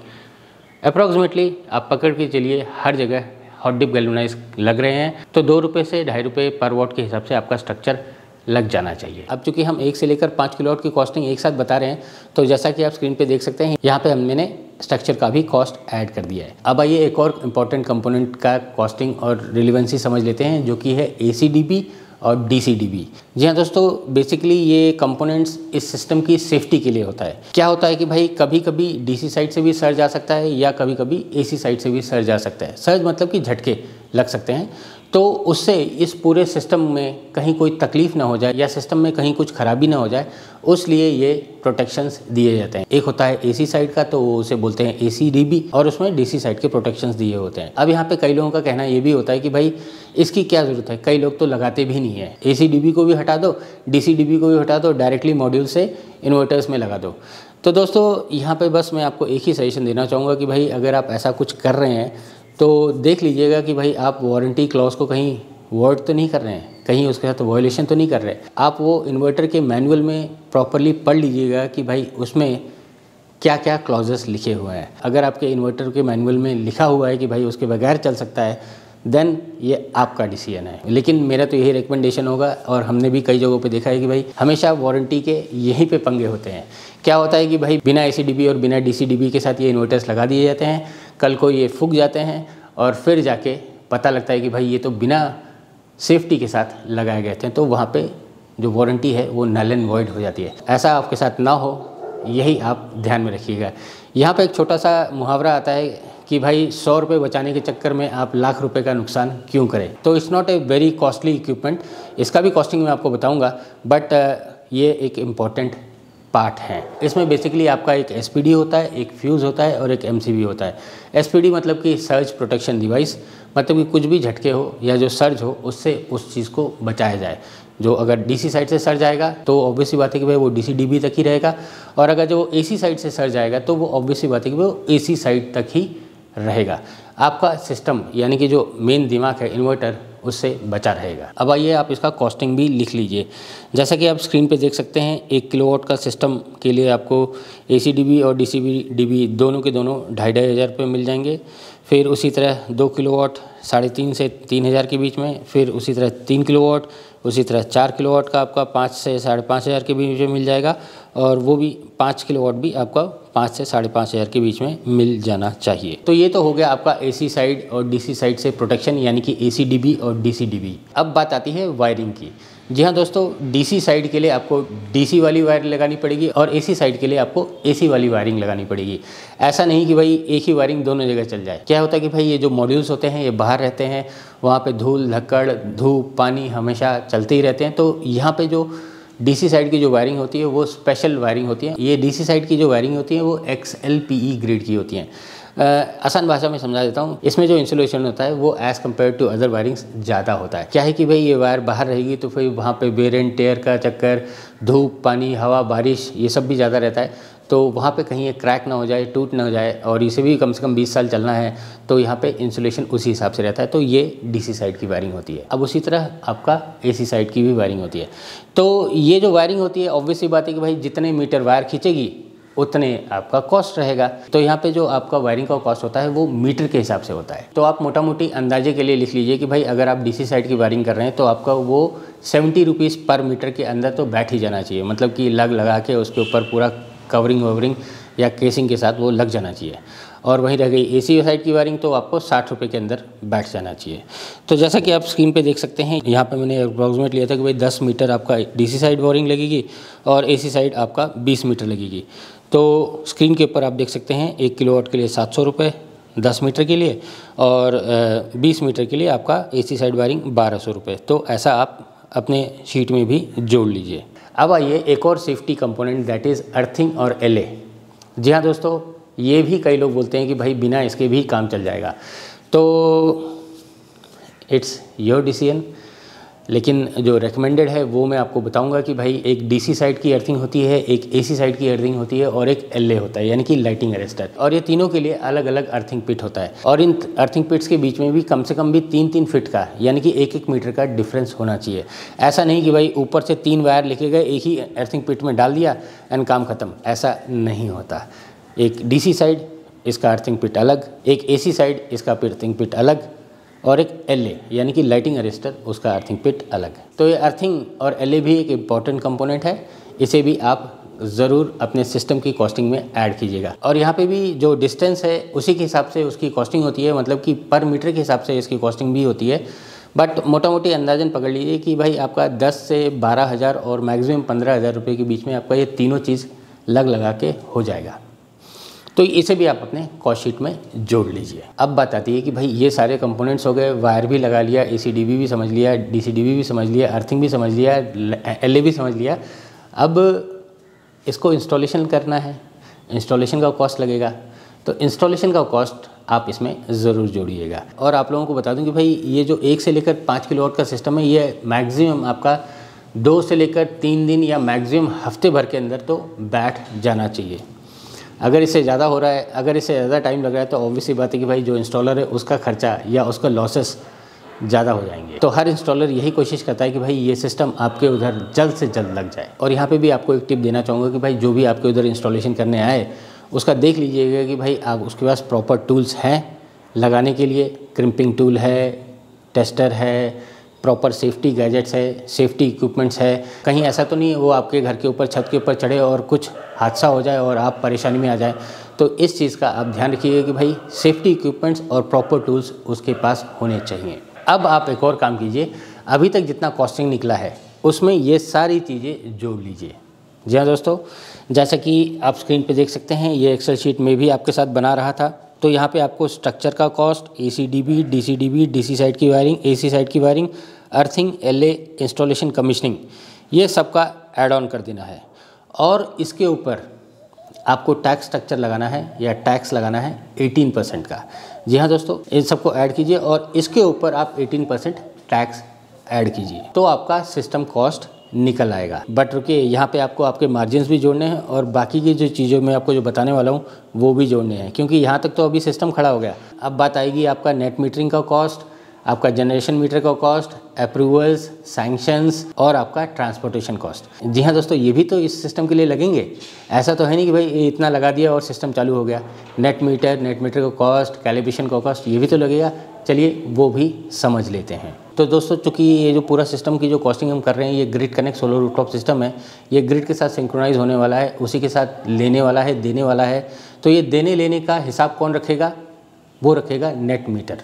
अप्रॉक्सीमेटली आप पकड़ के चलिए हर जगह हॉट डिप गैल्वेनाइज लग रहे हैं तो 2 रुपये से 2.5 रुपये पर वॉट के हिसाब से आपका स्ट्रक्चर लग जाना चाहिए। अब चूंकि हम 1 से लेकर 5 किलोवाट की कॉस्टिंग एक साथ बता रहे हैं तो जैसा कि आप स्क्रीन पे देख सकते हैं यहाँ पे मैंने स्ट्रक्चर का भी कॉस्ट ऐड कर दिया है। अब आइए एक और इम्पॉर्टेंट कंपोनेंट का कॉस्टिंग और रिलेवेंसी समझ लेते हैं, जो कि है ACDB और DCDB। जी हाँ दोस्तों, बेसिकली ये कंपोनेंट्स इस सिस्टम की सेफ्टी के लिए होता है। क्या होता है कि भाई कभी कभी DC साइड से भी सर्ज जा सकता है या कभी कभी AC साइड से भी सर्ज जा सकता है। सर्ज मतलब कि झटके लग सकते हैं, तो उससे इस पूरे सिस्टम में कहीं कोई तकलीफ ना हो जाए या सिस्टम में कहीं कुछ खराबी ना हो जाए, उसलिए ये प्रोटेक्शंस दिए जाते हैं। एक होता है AC साइड का, तो उसे बोलते हैं ACDB, और उसमें DC साइड के प्रोटेक्शंस दिए होते हैं। अब यहाँ पे कई लोगों का कहना ये भी होता है कि भाई इसकी क्या ज़रूरत है, कई लोग तो लगाते भी नहीं है। ACDB को भी हटा दो, DCDB को भी हटा दो, डायरेक्टली मॉड्यूल से इन्वर्टर्स में लगा दो। तो दोस्तों यहाँ पर बस मैं आपको एक ही सजेशन देना चाहूँगा कि भाई अगर आप ऐसा कुछ कर रहे हैं तो देख लीजिएगा कि भाई आप वारंटी क्लॉज को कहीं वर्ड तो नहीं कर रहे हैं, कहीं उसके साथ वायलेशन तो नहीं कर रहे। आप वो इन्वर्टर के मैनुअल में प्रॉपरली पढ़ लीजिएगा कि भाई उसमें क्या क्या क्लॉजेस लिखे हुए हैं। अगर आपके इन्वर्टर के मैनुअल में लिखा हुआ है कि भाई उसके बगैर चल सकता है, देन ये आपका डिसीजन है। लेकिन मेरा तो यही रिकमेंडेशन होगा, और हमने भी कई जगहों पे देखा है कि भाई हमेशा वारंटी के यहीं पे पंगे होते हैं। क्या होता है कि भाई बिना ACDB और बिना DCDB के साथ ये इन्वर्टर्स लगा दिए जाते हैं, कल को ये फूक जाते हैं और फिर जाके पता लगता है कि भाई ये तो बिना सेफ्टी के साथ लगाए गए थे, तो वहाँ पे जो वारंटी है वो नल एंड वॉइड हो जाती है। ऐसा आपके साथ ना हो, यही आप ध्यान में रखिएगा। यहाँ पे एक छोटा सा मुहावरा आता है कि भाई 100 रुपये बचाने के चक्कर में आप लाख रुपए का नुकसान क्यों करें। तो it's not a very costly equipment, इसका भी कॉस्टिंग मैं आपको बताऊँगा, बट ये एक इम्पॉर्टेंट पार्ट है। इसमें बेसिकली आपका एक SPD होता है, एक फ्यूज़ होता है और एक MCB होता है। SPD मतलब कि सर्ज प्रोटेक्शन डिवाइस, मतलब कि कुछ भी झटके हो या जो सर्ज हो उससे उस चीज़ को बचाया जाए। जो अगर DC साइड से सर्ज आएगा तो ऑब्वियसली बात है कि भाई वो DCDB तक ही रहेगा, और अगर जो AC साइड से सर्ज आएगा तो वो ऑब्वियसली बात है कि वो AC साइड तक ही रहेगा। आपका सिस्टम यानी कि जो मेन दिमाग है इन्वर्टर, उससे बचा रहेगा। अब आइए आप इसका कॉस्टिंग भी लिख लीजिए। जैसा कि आप स्क्रीन पे देख सकते हैं, 1 किलोवाट का सिस्टम के लिए आपको ACDB और DCDB दोनों के दोनों 2,500 रुपये मिल जाएंगे। फिर उसी तरह 2 किलोवाट 3,500 से 3,000 के बीच में, फिर उसी तरह 3 किलोवाट, उसी तरह 4 किलोवाट का आपका 5 से 5,500 के बीच में मिल जाएगा, और वो भी 5 किलोवाट भी आपका 5 से 5,500 के बीच में मिल जाना चाहिए। तो ये तो हो गया आपका AC साइड और DC साइड से प्रोटेक्शन, यानी कि ACDB और DCDB। अब बात आती है वायरिंग की। जी हाँ दोस्तों, DC साइड के लिए आपको DC वाली वायर लगानी पड़ेगी और AC साइड के लिए आपको AC वाली वायरिंग लगानी पड़ेगी। ऐसा नहीं कि भाई एक ही वायरिंग दोनों जगह चल जाए। क्या होता है कि भाई ये जो मॉड्यूल्स होते हैं ये बाहर रहते हैं, वहाँ पे धूल धक्कड़ धूप पानी हमेशा चलते ही रहते हैं। तो यहाँ पे जो DC साइड की जो वायरिंग होती है वो स्पेशल वायरिंग होती है। ये DC साइड की जो वायरिंग होती है वो XLPE ग्रेड की होती हैं। आसान भाषा में समझा देता हूँ, इसमें जो इंसुलेशन होता है वो as compare to other wirings ज़्यादा होता है। क्या है कि भाई ये वायर बाहर रहेगी तो फिर वहाँ पे वेयर एंड टेयर का चक्कर, धूप पानी हवा बारिश ये सब भी ज़्यादा रहता है, तो वहाँ पे कहीं ये क्रैक ना हो जाए, टूट ना हो जाए, और इसे भी कम से कम 20 साल चलना है, तो यहाँ पे इंसुलेशन उसी हिसाब से रहता है। तो ये DC साइड की वायरिंग होती है। अब उसी तरह आपका AC साइड की भी वायरिंग होती है। तो ये जो वायरिंग होती है, ऑब्वियसली बात है कि भाई जितने मीटर वायर खींचेगी उतने आपका कॉस्ट रहेगा। तो यहाँ पे जो आपका वायरिंग का कॉस्ट होता है वो मीटर के हिसाब से होता है। तो आप मोटा मोटी अंदाजे के लिए लिख लीजिए कि भाई अगर आप DC साइड की वायरिंग कर रहे हैं तो आपका वो 70 रुपीज़ पर मीटर के अंदर तो बैठ ही जाना चाहिए, मतलब कि लगा के उसके ऊपर पूरा कवरिंग ववरिंग या केसिंग के साथ वो लग जाना चाहिए। और वहीं रह गई AC साइड की वायरिंग, तो आपको 60 रुपये के अंदर बैठ जाना चाहिए। तो जैसा कि आप स्क्रीन पे देख सकते हैं, यहाँ पे मैंने अप्रॉक्सीमेट लिया था कि भाई 10 मीटर आपका DC साइड वायरिंग लगेगी और AC साइड आपका 20 मीटर लगेगी। तो स्क्रीन के ऊपर आप देख सकते हैं 1 किलोवाट के लिए 700 रुपये 10 मीटर के लिए, और 20 मीटर के लिए आपका AC साइड वायरिंग 1200 रुपये। तो ऐसा आप अपने शीट में भी जोड़ लीजिए। अब आइए एक और safety component, that is earthing और LA। जी हाँ दोस्तों, ये भी कई लोग बोलते हैं कि भाई बिना इसके भी काम चल जाएगा, तो इट्स योर डिसीजन। लेकिन जो रेकमेंडेड है वो मैं आपको बताऊंगा कि भाई एक DC साइड की अर्थिंग होती है, एक AC साइड की अर्थिंग होती है और एक LA होता है, यानी कि लाइटिंग अरेस्टर। और ये तीनों के लिए अलग अलग अर्थिंग पिट होता है, और इन अर्थिंग पिट्स के बीच में भी कम से कम भी 3-3 फीट का, यानी कि 1-1 मीटर का डिफरेंस होना चाहिए। ऐसा नहीं कि भाई ऊपर से 3 वायर लिखे गए, एक ही अर्थिंग पिट में डाल दिया एंड काम खत्म, ऐसा नहीं होता। एक DC साइड इसका अर्थिंग पिट अलग, एक AC साइड इसका अर्थिंग पिट अलग, और एक LA यानी कि लाइटिंग अरेस्टर उसका अर्थिंग पिट अलग। तो ये अर्थिंग और LA भी एक इम्पॉर्टेंट कंपोनेंट है, इसे भी आप ज़रूर अपने सिस्टम की कॉस्टिंग में ऐड कीजिएगा। और यहाँ पे भी जो डिस्टेंस है उसी के हिसाब से उसकी कॉस्टिंग होती है, मतलब कि पर मीटर के हिसाब से इसकी कॉस्टिंग भी होती है। बट मोटा मोटी अंदाजन पकड़ लीजिए कि भाई आपका 10 से 12,000 और मैक्सिमम 15,000 रुपये के बीच में आपका ये तीनों चीज़ लगा के हो जाएगा। तो इसे भी आप अपने कॉस्ट शीट में जोड़ लीजिए। अब बात आती है कि भाई ये सारे कंपोनेंट्स हो गए, वायर भी लगा लिया, ACDB भी समझ लिया, DCDB भी समझ लिया, अर्थिंग भी समझ लिया, LA भी समझ लिया। अब इसको इंस्टॉलेशन करना है, इंस्टॉलेशन का कॉस्ट लगेगा, तो इंस्टॉलेशन का कॉस्ट आप इसमें ज़रूर जोड़िएगा। और आप लोगों को बता दूं कि भाई ये जो 1 से लेकर 5 किलोवाट का सिस्टम है, ये मैक्सिमम आपका 2 से लेकर 3 दिन या मैक्सिमम हफ्ते भर के अंदर तो बैठ जाना चाहिए। अगर इससे ज़्यादा हो रहा है, अगर इससे ज़्यादा टाइम लग रहा है, तो ऑब्वियसली बात है कि भाई जो इंस्टॉलर है उसका खर्चा या उसका लॉसेस ज़्यादा हो जाएंगे। तो हर इंस्टॉलर यही कोशिश करता है कि भाई ये सिस्टम आपके उधर जल्द से जल्द लग जाए। और यहाँ पे भी आपको एक टिप देना चाहूँगा कि भाई जो भी आपके उधर इंस्टॉलेशन करने आए उसका देख लीजिएगा कि भाई आप उसके पास प्रॉपर टूल्स हैं लगाने के लिए। क्रिम्पिंग टूल है, टेस्टर है, प्रॉपर सेफ्टी गैजेट्स है, सेफ्टी इक्विपमेंट्स है। कहीं ऐसा तो नहीं वो आपके घर के ऊपर छत के ऊपर चढ़े और कुछ हादसा हो जाए और आप परेशानी में आ जाए। तो इस चीज़ का आप ध्यान रखिएगा कि भाई सेफ्टी इक्विपमेंट्स और प्रॉपर टूल्स उसके पास होने चाहिए। अब आप एक और काम कीजिए, अभी तक जितना कॉस्टिंग निकला है उसमें ये सारी चीज़ें जोड़ लीजिए। जी हाँ दोस्तों, जैसा कि आप स्क्रीन पे देख सकते हैं, ये एक्सेल शीट में भी आपके साथ बना रहा था। तो यहाँ पे आपको स्ट्रक्चर का cost, ACDB, DCDB, DC side की वायरिंग, AC साइड की wiring, earthing, LA, installation, commissioning, ये सब का ऐड ऑन कर देना है। और इसके ऊपर आपको टैक्स स्ट्रक्चर लगाना है या टैक्स लगाना है 18% का। जी हाँ दोस्तों, इन सबको ऐड कीजिए और इसके ऊपर आप 18% टैक्स ऐड कीजिए, तो आपका सिस्टम कॉस्ट निकल आएगा। बट रुकिए, यहाँ पे आपको आपके मार्जिन्स भी जोड़ने हैं और बाकी की जो चीज़ों में आपको जो बताने वाला हूँ वो भी जोड़ने हैं, क्योंकि यहाँ तक तो अभी सिस्टम खड़ा हो गया। अब बात आएगी आपका नेट मीटरिंग का कॉस्ट, आपका जनरेशन मीटर का कॉस्ट, अप्रूवल्स, सैंक्शंस और आपका ट्रांसपोर्टेशन कॉस्ट। जी हाँ दोस्तों, ये भी तो इस सिस्टम के लिए लगेंगे। ऐसा तो है नहीं कि भाई इतना लगा दिया और सिस्टम चालू हो गया। नेट मीटर का कॉस्ट, कैलिब्रेशन का कॉस्ट, ये भी तो लगेगा। चलिए वो भी समझ लेते हैं। तो दोस्तों, चूँकि ये जो पूरा सिस्टम की जो कॉस्टिंग हम कर रहे हैं, ये grid connect solar rooftop system है। ये ग्रिड के साथ सिंक्रोनाइज होने वाला है, उसी के साथ लेने वाला है, देने वाला है। तो ये देने लेने का हिसाब कौन रखेगा? वो रखेगा नेट मीटर।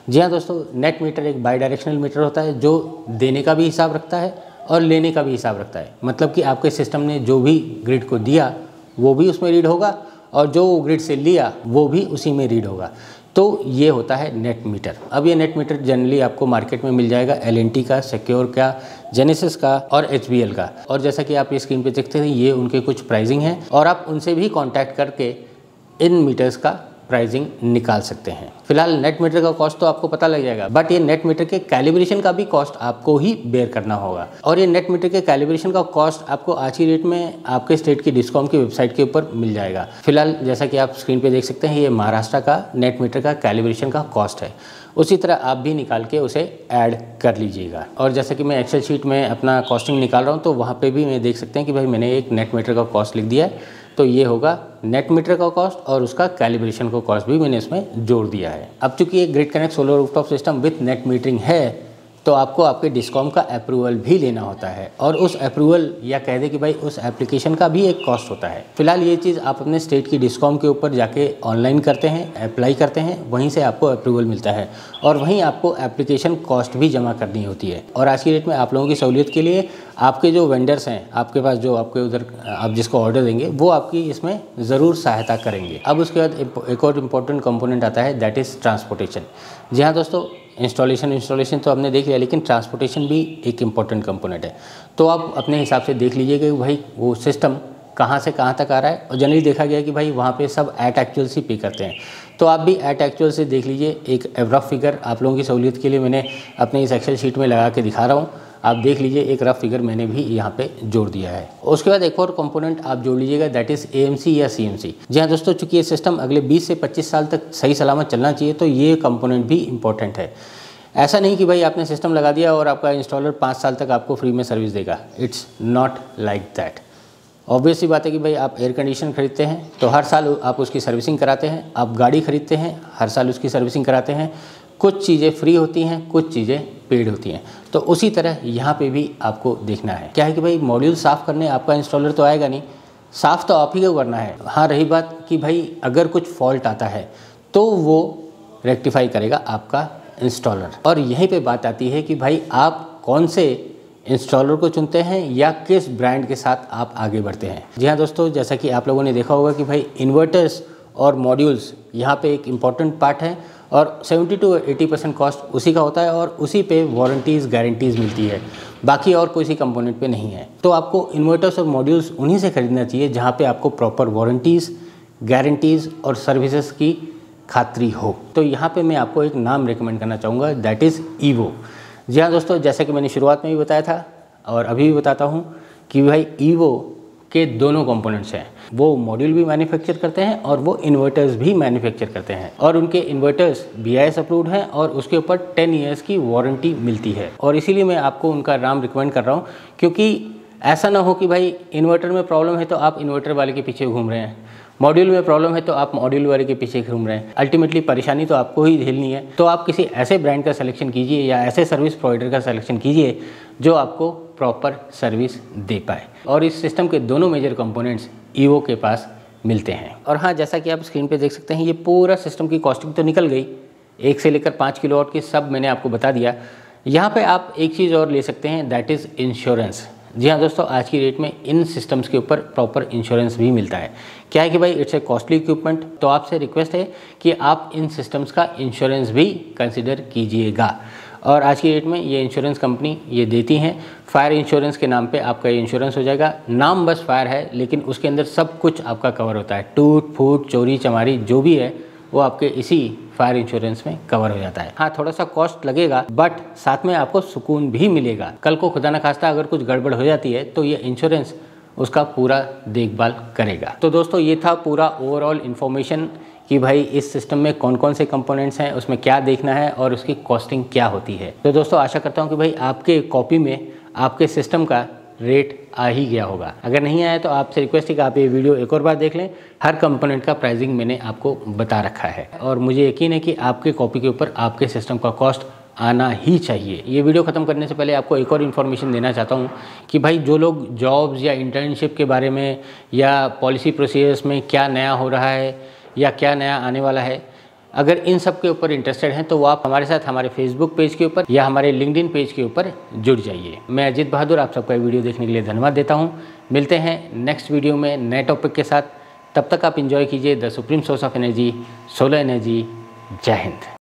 जी हाँ दोस्तों, नेट मीटर एक बाई डायरेक्शनल मीटर होता है जो देने का भी हिसाब रखता है और लेने का भी हिसाब रखता है। मतलब कि आपके सिस्टम ने जो भी ग्रिड को दिया वो भी उसमें रीड होगा और जो ग्रिड से लिया वो भी उसी में रीड होगा। तो ये होता है नेट मीटर। अब ये नेट मीटर जनरली आपको मार्केट में मिल जाएगा L&T का, सिक्योर का, जेनेसिस का और HBL का। और जैसा कि आप ये स्क्रीन पे देखते हैं, ये उनके कुछ प्राइसिंग हैं और आप उनसे भी कॉन्टैक्ट करके इन मीटर्स का प्राइसिंग निकाल सकते हैं। फिलहाल नेट मीटर का कॉस्ट तो आपको पता लग जाएगा, बट ये नेट मीटर के कैलिब्रेशन का भी कॉस्ट आपको ही बेयर करना होगा। और ये नेट मीटर के कैलिब्रेशन का कॉस्ट आपको आज की डेट में आपके स्टेट की डिस्कॉम की वेबसाइट के ऊपर मिल जाएगा। फिलहाल जैसा कि आप स्क्रीन पे देख सकते हैं, ये महाराष्ट्र का नेट मीटर का कैलिब्रेशन का कॉस्ट है। उसी तरह आप भी निकाल के उसे ऐड कर लीजिएगा। और जैसा कि मैं एक्सेल शीट में अपना कॉस्टिंग निकाल रहा हूँ, तो वहाँ पे भी मैं देख सकते हैं कि भाई मैंने एक नेट मीटर का कॉस्ट लिख दिया है। तो ये होगा नेट मीटर का कॉस्ट और उसका कैलिब्रेशन का कॉस्ट भी मैंने इसमें जोड़ दिया है। अब चूंकि ये grid connect solar rooftop system with net metering है, तो आपको आपके डिस्कॉम का अप्रूवल भी लेना होता है और उस अप्रूवल या कह दे कि भाई उस एप्लीकेशन का भी एक कॉस्ट होता है। फिलहाल ये चीज़ आप अपने स्टेट की डिस्कॉम के ऊपर जाके ऑनलाइन करते हैं, अप्लाई करते हैं, वहीं से आपको अप्रूवल मिलता है और वहीं आपको एप्लीकेशन कॉस्ट भी जमा करनी होती है। और आज की डेट में आप लोगों की सहूलियत के लिए आपके जो वेंडर्स हैं, आपके पास जो आपके उधर आप जिसको ऑर्डर देंगे, वो आपकी इसमें ज़रूर सहायता करेंगे। अब उसके बाद एक और इम्पोर्टेंट कंपोनेंट आता है, दैट इज़ ट्रांसपोर्टेशन। जी हाँ दोस्तों, इंस्टॉलेशन तो आपने देख लिया, लेकिन ट्रांसपोर्टेशन भी एक इम्पॉर्टेंट कंपोनेंट है। तो आप अपने हिसाब से देख लीजिएगा कि भाई वो सिस्टम कहाँ से कहाँ तक आ रहा है। और जनरली देखा गया कि भाई वहाँ पे सब एट एक्चुअल से पे करते हैं, तो आप भी एट एक्चुअल से देख लीजिए। एक रफ फिगर आप लोगों की सहूलियत के लिए मैंने अपने इस एक्सेल शीट में लगा के दिखा रहा हूँ, आप देख लीजिए। एक रफ फिगर मैंने भी यहाँ पे जोड़ दिया है। उसके बाद एक और कंपोनेंट आप जोड़ लीजिएगा, दैट इज़ AMC या CMC। जी हाँ दोस्तों, चूँकि ये सिस्टम अगले 20 से 25 साल तक सही सलामत चलना चाहिए, तो ये कंपोनेंट भी इंपॉर्टेंट है। ऐसा नहीं कि भाई आपने सिस्टम लगा दिया और आपका इंस्टॉलर 5 साल तक आपको फ्री में सर्विस देगा। It's not like that. Obvious सी बात है कि भाई आप एयर कंडीशन खरीदते हैं तो हर साल आप उसकी सर्विसिंग कराते हैं, आप गाड़ी खरीदते हैं हर साल उसकी सर्विसिंग कराते हैं, कुछ चीज़ें फ्री होती हैं, कुछ चीज़ें पेड होती हैं। तो उसी तरह यहाँ पे भी आपको देखना है। क्या है कि भाई मॉड्यूल साफ़ करने आपका इंस्टॉलर तो आएगा नहीं, साफ़ तो आप ही को करना है। हाँ, रही बात कि भाई अगर कुछ फॉल्ट आता है तो वो रेक्टिफाई करेगा आपका इंस्टॉलर। और यहीं पे बात आती है कि भाई आप कौन से इंस्टॉलर को चुनते हैं या किस ब्रांड के साथ आप आगे बढ़ते हैं। जी हाँ दोस्तों, जैसा कि आप लोगों ने देखा होगा कि भाई इन्वर्टर्स और मॉड्यूल्स यहाँ पे एक इम्पॉर्टेंट पार्ट है और 70 to 80% कॉस्ट उसी का होता है और उसी पे वारंटीज़ गारंटीज़ मिलती है, बाकी और कोई सी कंपोनेंट पे नहीं है। तो आपको इन्वर्टर्स और मॉड्यूल्स उन्हीं से ख़रीदना चाहिए जहाँ पे आपको प्रॉपर वारंटीज़, गारंटीज़ और सर्विसेज की खातरी हो। तो यहाँ पे मैं आपको एक नाम रिकमेंड करना चाहूँगा, दैट इज़ ईवो। जी हाँ दोस्तों, जैसे कि मैंने शुरुआत में भी बताया था और अभी भी बताता हूँ कि भाई ईवो के दोनों कंपोनेंट्स हैं। वो मॉड्यूल भी मैन्युफैक्चर करते हैं और वो इन्वर्टर्स भी मैन्युफैक्चर करते हैं और उनके इन्वर्टर्स BIS अप्रूव्ड हैं और उसके ऊपर 10 ईयर्स की वारंटी मिलती है। और इसीलिए मैं आपको उनका नाम रिकमेंड कर रहा हूँ, क्योंकि ऐसा ना हो कि भाई इन्वर्टर में प्रॉब्लम है तो आप इन्वर्टर वाले के पीछे घूम रहे हैं, मॉड्यूल में प्रॉब्लम है तो आप मॉड्यूल वाले के पीछे घूम रहे हैं। अल्टीमेटली परेशानी तो आपको ही झेलनी है। तो आप किसी ऐसे ब्रांड का सिलेक्शन कीजिए या ऐसे सर्विस प्रोवाइडर का सिलेक्शन कीजिए जो आपको प्रॉपर सर्विस दे पाए। और इस सिस्टम के दोनों मेजर कंपोनेंट्स ईवो के पास मिलते हैं। और हाँ, जैसा कि आप स्क्रीन पे देख सकते हैं, ये पूरा सिस्टम की कॉस्टिंग तो निकल गई, 1 से लेकर 5 किलोवाट की सब मैंने आपको बता दिया। यहाँ पे आप एक चीज़ और ले सकते हैं, दैट इज़ इंश्योरेंस। जी हाँ दोस्तों, आज की डेट में इन सिस्टम्स के ऊपर प्रॉपर इंश्योरेंस भी मिलता है। क्या है कि भाई इट्स ए कॉस्टली इक्विपमेंट, तो आपसे रिक्वेस्ट है कि आप इन सिस्टम्स का इंश्योरेंस भी कंसिडर कीजिएगा। और आज की डेट में ये इंश्योरेंस कंपनी ये देती हैं। फायर इंश्योरेंस के नाम पे आपका ये इंश्योरेंस हो जाएगा। नाम बस फायर है, लेकिन उसके अंदर सब कुछ आपका कवर होता है। टूट फूट चोरी चमारी जो भी है वो आपके इसी फायर इंश्योरेंस में कवर हो जाता है। हाँ, थोड़ा सा कॉस्ट लगेगा, बट साथ में आपको सुकून भी मिलेगा। कल को खुदा न खास्ता अगर कुछ गड़बड़ हो जाती है तो ये इंश्योरेंस उसका पूरा देखभाल करेगा। तो दोस्तों, ये था पूरा ओवरऑल इन्फॉर्मेशन कि भाई इस सिस्टम में कौन कौन से कंपोनेंट्स हैं, उसमें क्या देखना है और उसकी कॉस्टिंग क्या होती है। तो दोस्तों, आशा करता हूँ कि भाई आपके कॉपी में आपके सिस्टम का रेट आ ही गया होगा। अगर नहीं आया तो आपसे रिक्वेस्ट है कि आप ये वीडियो एक और बार देख लें। हर कंपोनेंट का प्राइसिंग मैंने आपको बता रखा है और मुझे यकीन है कि आपके कॉपी के ऊपर आपके सिस्टम का कॉस्ट आना ही चाहिए। ये वीडियो ख़त्म करने से पहले आपको एक और इन्फॉर्मेशन देना चाहता हूँ कि भाई जो लोग जॉब्स या इंटर्नशिप के बारे में या पॉलिसी प्रोसीजर्स में क्या नया हो रहा है या क्या नया आने वाला है, अगर इन सब के ऊपर इंटरेस्टेड हैं तो वो आप हमारे साथ हमारे फेसबुक पेज के ऊपर या हमारे लिंक्डइन पेज के ऊपर जुड़ जाइए। मैं अजीत बहादुर आप सबका वीडियो देखने के लिए धन्यवाद देता हूँ। मिलते हैं नेक्स्ट वीडियो में नए टॉपिक के साथ। तब तक आप इंजॉय कीजिए the supreme source of energy, solar energy. जय हिंद।